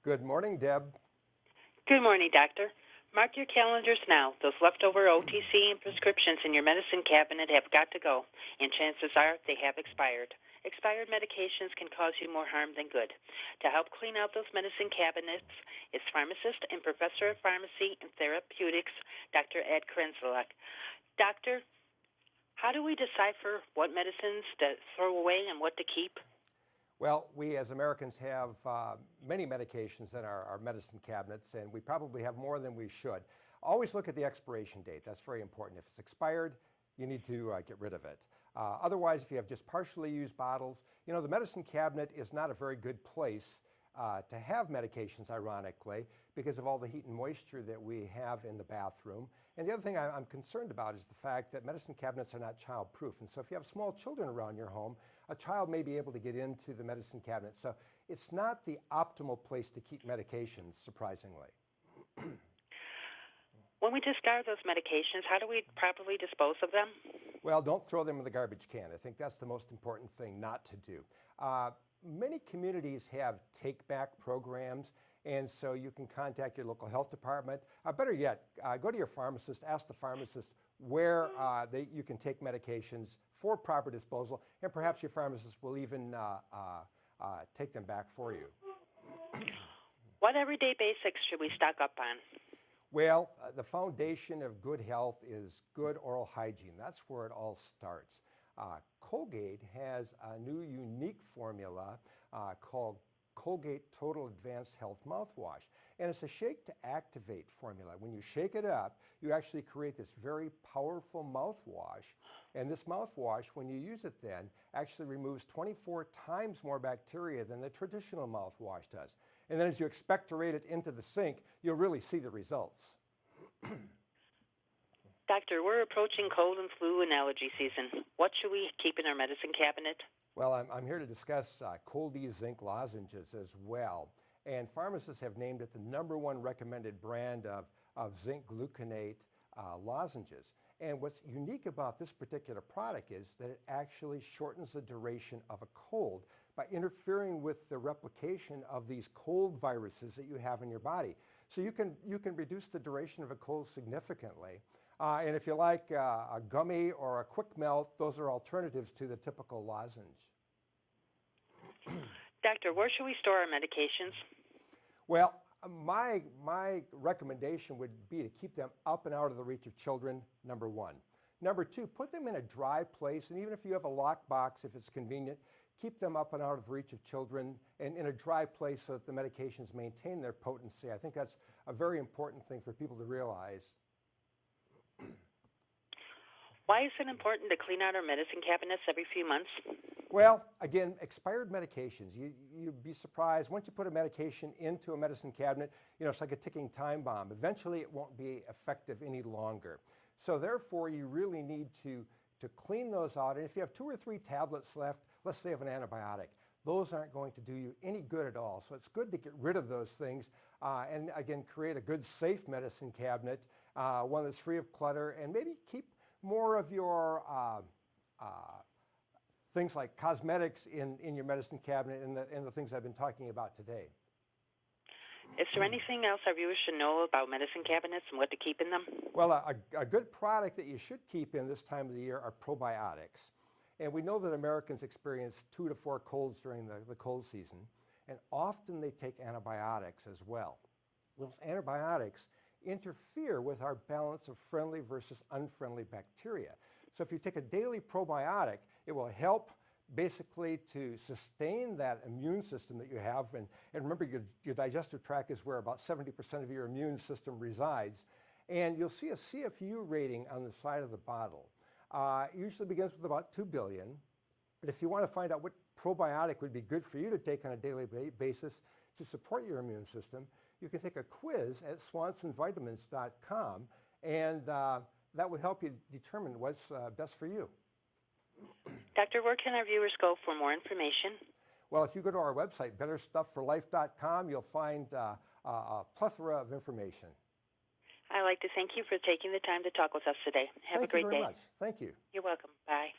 Good morning, Deb. Good morning, Doctor. Mark your calendars now. Those leftover OTC and prescriptions in your medicine cabinet have got to go, and chances are they have expired. Expired medications can cause you more harm than good. To help clean out those medicine cabinets is Pharmacist and Professor of Pharmacy and Therapeutics, Dr. Ed Krenzelok. Doctor, how do we decipher what medicines to throw away and what to keep? Well, we as Americans have many medications in our medicine cabinets, and we probably have more than we should. Always look at the expiration date. That's very important. If it's expired, you need to get rid of it. Otherwise, if you have just partially used bottles, the medicine cabinet is not a very good place to have medications, ironically, because of all the heat and moisture that we have in the bathroom. And the other thing I'm concerned about is the fact that medicine cabinets are not child-proof. And so if you have small children around your home, a child may be able to get into the medicine cabinet. So it's not the optimal place to keep medications, surprisingly. When we discard those medications, how do we properly dispose of them? Well, don't throw them in the garbage can. I think that's the most important thing not to do. Many communities have take-back programs, and so you can contact your local health department. Better yet, go to your pharmacist, ask the pharmacist where you can take medications for proper disposal, and perhaps your pharmacist will even take them back for you. What everyday basics should we stock up on? Well, the foundation of good health is good oral hygiene. That's where it all starts. Colgate has a new unique formula called Colgate Total Advanced Health Mouthwash. And it's a shake to activate formula. When you shake it up, you actually create this very powerful mouthwash. And this mouthwash, when you use it then, actually removes 24 times more bacteria than the traditional mouthwash does. And then as you expectorate it into the sink, you'll really see the results. Doctor, we're approaching cold and flu and allergy season. What should we keep in our medicine cabinet? Well, I'm here to discuss Cold-EEZE zinc lozenges as well. And pharmacists have named it the #1 recommended brand of zinc gluconate lozenges. And what's unique about this particular product is that it actually shortens the duration of a cold by interfering with the replication of these cold viruses that you have in your body. So you can reduce the duration of a cold significantly. And if you like a gummy or a quick melt, those are alternatives to the typical lozenge. Doctor, where should we store our medications? Well, my recommendation would be to keep them up and out of the reach of children, #1. #2, put them in a dry place, and even if you have a lock box, if it's convenient, keep them up and out of reach of children and in a dry place so that the medications maintain their potency. I think that's a very important thing for people to realize. Why is it important to clean out our medicine cabinets every few months? Well, again, expired medications, you'd be surprised. Once you put a medication into a medicine cabinet, it's like a ticking time bomb. Eventually, it won't be effective any longer. So therefore, you really need to clean those out. And if you have 2 or 3 tablets left, let's say of an antibiotic, those aren't going to do you any good at all. So it's good to get rid of those things and, again, create a good, safe medicine cabinet, one that's free of clutter, and maybe keep more of your things like cosmetics in your medicine cabinet and the things I've been talking about today. Is there anything else our viewers should know about medicine cabinets and what to keep in them? Well, a good product that you should keep in this time of the year are probiotics. And we know that Americans experience 2 to 4 colds during the cold season, and often they take antibiotics as well. Those antibiotics interfere with our balance of friendly versus unfriendly bacteria. So if you take a daily probiotic, it will help basically to sustain that immune system that you have. And remember, your digestive tract is where about 70% of your immune system resides. And you'll see a CFU rating on the side of the bottle. It usually begins with about 2 billion. But if you want to find out what probiotic would be good for you to take on a daily basis to support your immune system, you can take a quiz at swansonvitamins.com, and that will help you determine what's best for you. Doctor, where can our viewers go for more information? Well, if you go to our website, betterstuffforlife.com, you'll find a plethora of information. I'd like to thank you for taking the time to talk with us today. Have a great day. Thank you very much. Thank you. You're welcome. Bye.